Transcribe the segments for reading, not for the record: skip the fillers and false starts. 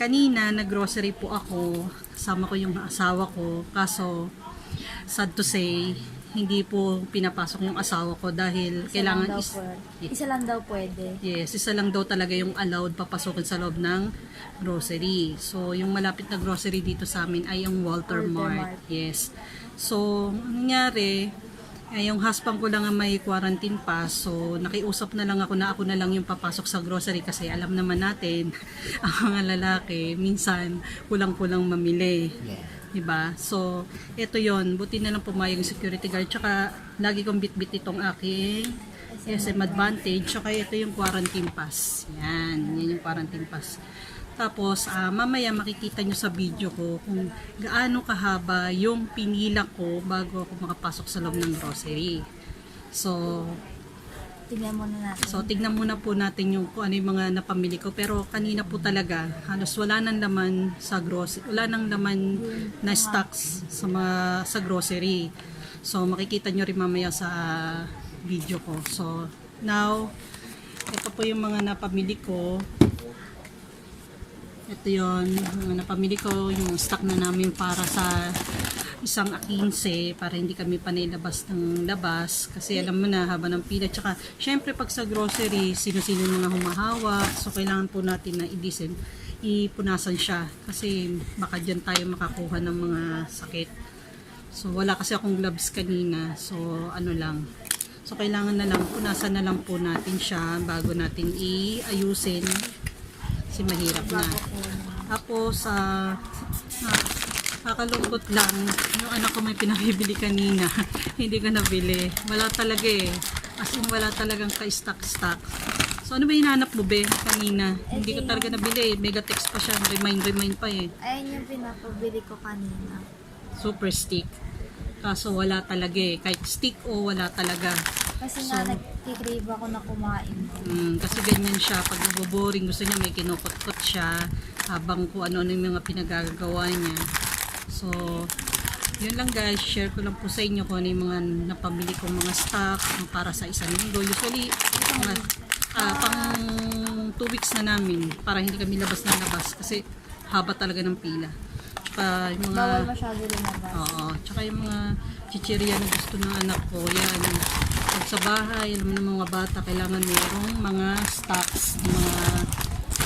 kanina nag-grocery po ako, kasama ko yung asawa ko, kaso sad to say, hindi po pinapasok yung asawa ko dahil kailangan Isa lang daw pwede. yes, isa lang daw talaga yung allowed papasokin sa loob ng grocery. So, yung malapit na grocery dito sa amin ay yung Walter Mart. Yes. So, ang nangyari, yung husband ko lang ang may quarantine pass. So, nakiusap na lang ako na lang yung papasok sa grocery kasi alam naman natin, ang mga lalaki, minsan kulang-kulang mamili. Diba? So, ito yon, buti na lang pumayag yung security guard. Tsaka, lagi kong bit-bit itong aking SM Advantage. Tsaka, ito yung quarantine pass. Yan yung quarantine pass. Tapos, mamaya makikita nyo sa video ko kung gaano kahaba yung pinila ko bago ako makapasok sa loob ng grocery. So, Tingnan muna natin. tignan muna po natin yung kung ano yung mga napamili ko. Pero kanina po talaga, halos wala nang laman sa grocery. Wala nang laman na stocks sa grocery. So, makikita nyo rin mamaya sa video ko. So, now, ito po yung mga napamili ko. Ito yon, mga napamili ko, yung stock na namin para sa isang 15 para hindi kami panay labas ng labas kasi alam mo na haba ng pila, tsaka syempre pag sa grocery sino-sino na humahawak, so kailangan po natin na ipunasan siya kasi baka dyan tayo makakuha ng mga sakit. So wala kasi akong gloves kanina, so ano lang, so kailangan na lang punasan na lang po natin siya bago natin iayusin kasi mahirap na. Tapos kakalungkot lang, yung anak ko may pinabibili kanina, hindi ko nabili. Wala talaga eh. As in, wala talagang ka-stock. So, ano ba hinanap mo, be, kanina? Hindi ko talaga nabili. Megatext pa siya. Remind pa eh. Ayun yung pinapabili ko kanina. Super stick. Kaso wala talaga eh. Kahit stick o wala talaga. Kasi nagkikrave ako na kumain. Kasi ganyan siya. Pag naboboring, gusto niya may kinukot-kot siya habang kung ano yung mga pinagagawa niya. So, yun lang guys, share ko lang po sa inyo kung ano yung mga napamili kong mga stock para sa isang linggo. Usually, pang 2 weeks na namin para hindi kami labas na labas kasi haba talaga ng pila. Tsaka yung mga, bawal masyado lumabas. Oo, tsaka yung mga chichirya na gusto ng anak ko, yan. Pag sa bahay, alam mo ng mga bata, kailangan mayroong mga stocks, mga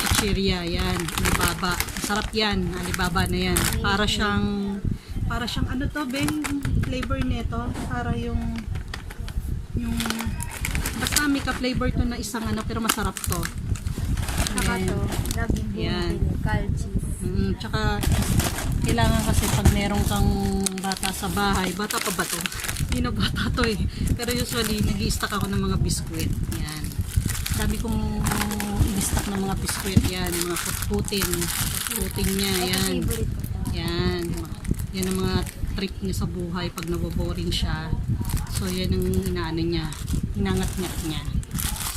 chichirya, yan, Alibaba. Masarap yan, Alibaba na yan. Para siyang ano to, Ben, flavor nito, para yung basta may ka-flavor to na isang ano, pero masarap to. Saka to, laging bumibili, calchis. Tsaka, kailangan kasi pag meron kang bata sa bahay, bata pa ba to? Hindi na bata to eh. Pero usually, nag-i-stock ako ng mga biskwit. Yan. Dami kong i-stock ng mga biskwit. Yan, mga putputin. Putputin niya. Yan. Yan. Yan ang mga trip niya sa buhay pag naboboring siya. So, yan ang inaano niya. Inangat-ngat niya.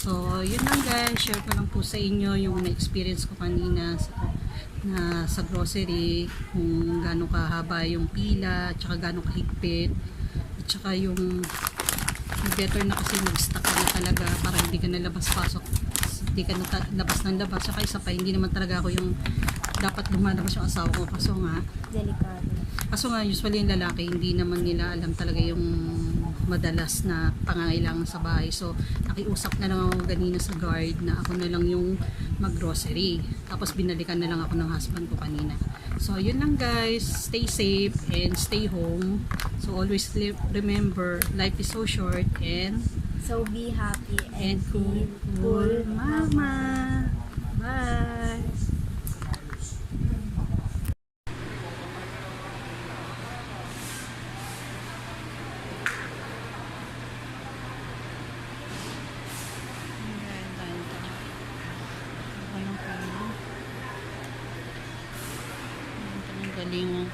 So, yun lang guys. Share ko lang po sa inyo yung na-experience ko kanina sa grocery. Kung gaano kahaba yung pila, at saka gaano kahigpit. At saka yung better na kasi mag-stock ka na talaga para hindi ka na labas-pasok. Hindi ka na labas ng labas. Saka isa pa, hindi naman talaga ako yung dapat lumalabas yung asawa ko. Kaso nga, Delikado. Kaso nga, usually yung lalaki, hindi naman nila alam talaga yung madalas na pangangailangan sa bahay. So, nakiusap na lang ako ganina sa guard na ako na lang yung mag-grocery. Tapos, binalikan na lang ako ng husband ko kanina. So, yun lang guys. Stay safe and stay home. So, always remember, life is so short and So, be happy and cool, mama. Bye! Galing.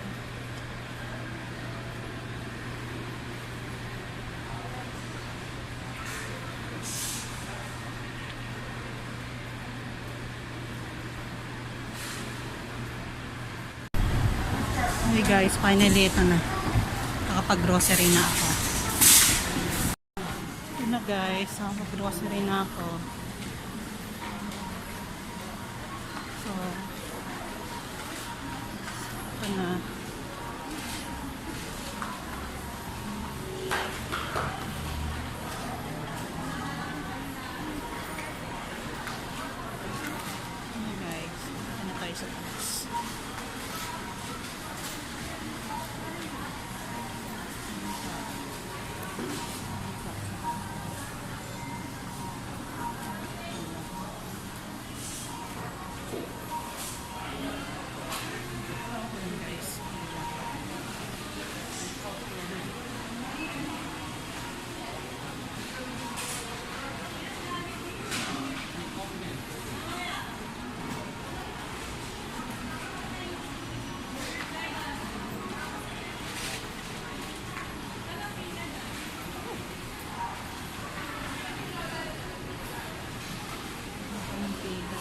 Okay guys, finally ito na. Nakapag-grocery na ako. Ito na guys, nakapag-grocery na ako. So, Ito na. Ayan guys, ito na tayo sa taas. Ayan guys. Ang pila.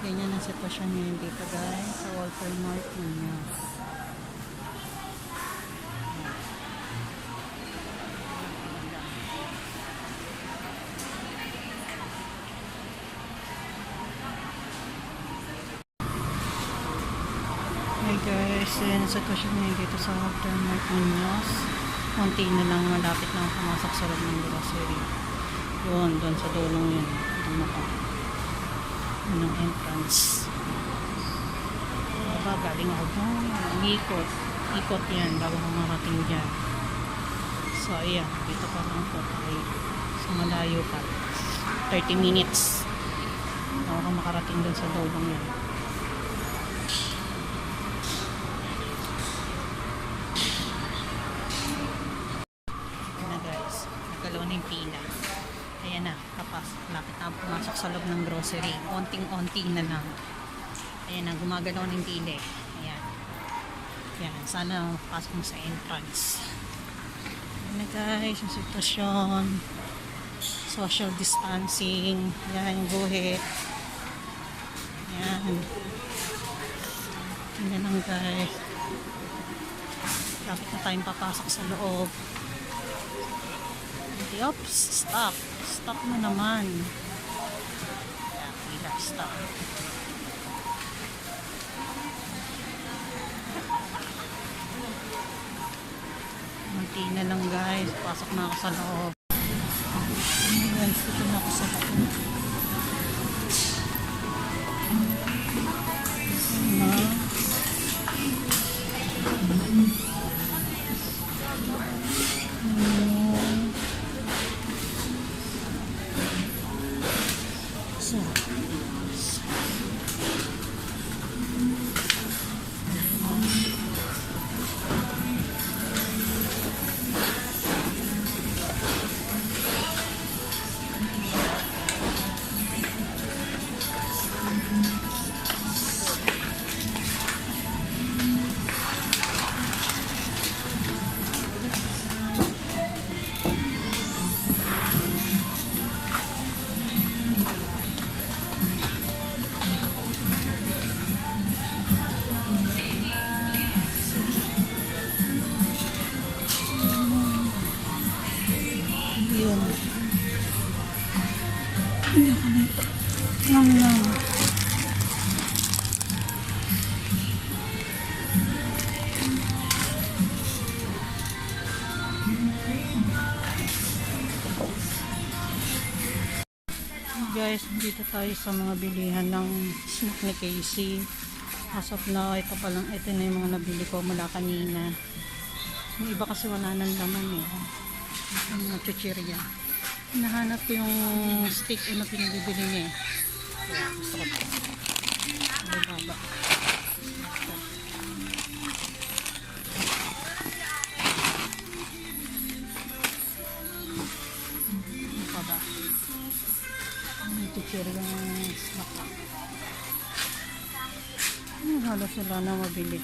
Ganyan ang sitwasyon ngayon dito guys sa Walter Mart Muñoz. Hey guys, yan ang sitwasyon ngayon dito sa Walter Mart Muñoz. Konti na lang, malapit na ako pumasok sa loob ng grocery. Doon sa dulong yun. Doon ako. Yun ang entrance. Galing ako doon. Ikot yan bago ko marating dyan. So ayan, dito pa lang po tayo. So malayo pa. 30 minutes. Bago ko makarating doon sa dulong yan. Ayan na guys, nagkalaw na yung pila. Ayan na, tapos lapit na pumasok sa loob ng grocery. Onting-onti na lang. Ayan na, gumagalaw ng pili. Ayan. Ayan, sana pasok mo sa entrance. Ayan na guys, yung sitwasyon. Social distancing. Ayan, yung guhit. Ayan. Ayan lang guys. Lapit na tayong papasok sa loob. Oops, stop. Stop mo naman. Ayan, pila, stop. Munti na lang guys. Pasok na ako sa loob. Guys, dito na ako sa loob. So, yun. Hindi ako na. Lang lang. Guys, dito tayo sa mga bilihan ng snack ni Casey. As of now, ito na yung mga nabili ko mula kanina. Yung iba kasi wala nang laman eh. Yung mga chuchirya. Hinahanap ko yung stick na pinabibili niya eh. Kaya gusto ko ito. Baba. Ano pa ba? Yung chuchirya ng snack. Halos wala na mabili.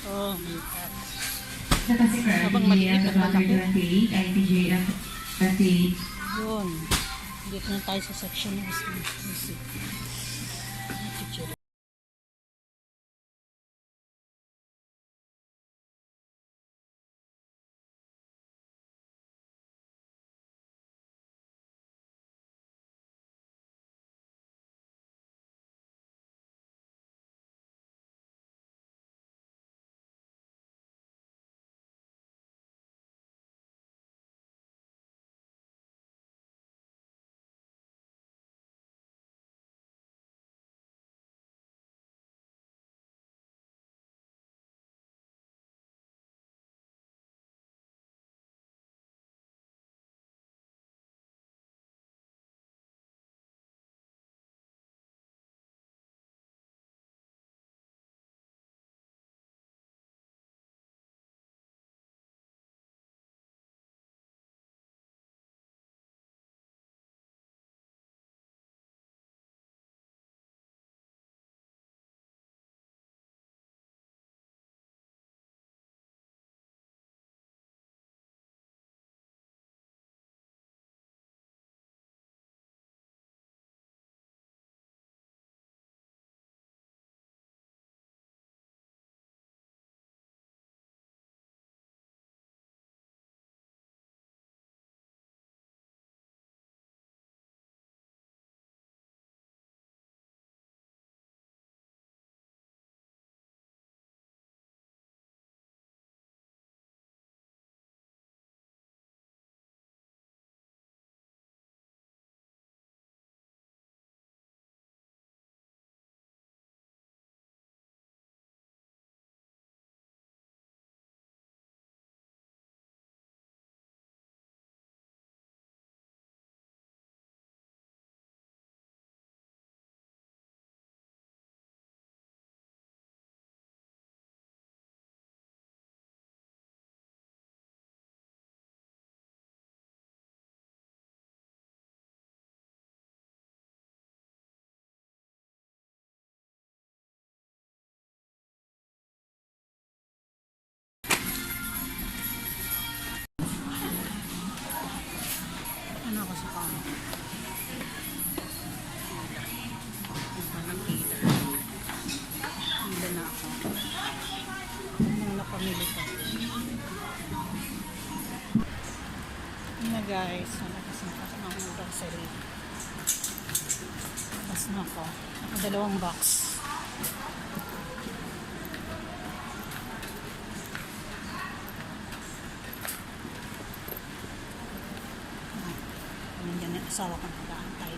Oh, Nakasika, Habang TJ maliit, at nagmalaki. 28, ay TJ at 28. yun. Dito na tayo sa section ng music. Ano ako sa kama? Hila na ako. Nung napamili ko. Yun na guys. Nakasimpas na ako ng grocery. Tapos na ako. Nakadalawang box. Nandiyan yung asawa ko nag-aantay.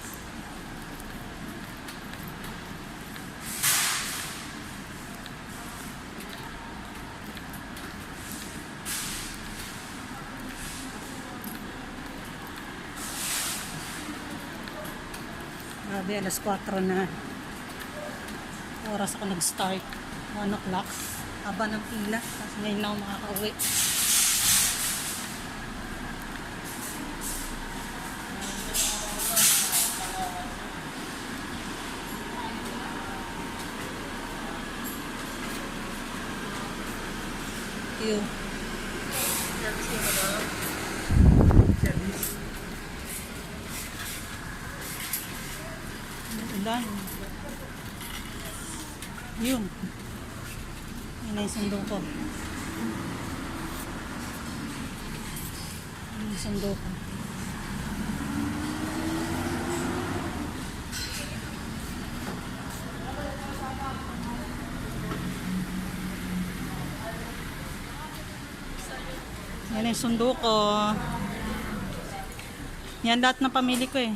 Grabe, alas 4 na. Oras ako nag-start. 1 o'clock. Haba ng pila. Tapos ngayon na ako makaka-uwi. Yun. Ulan. Yun. Yun na yung sundo ko. Yun yung sundo ko. Yan yung sundo ko. Yan lahat ng pamili ko eh.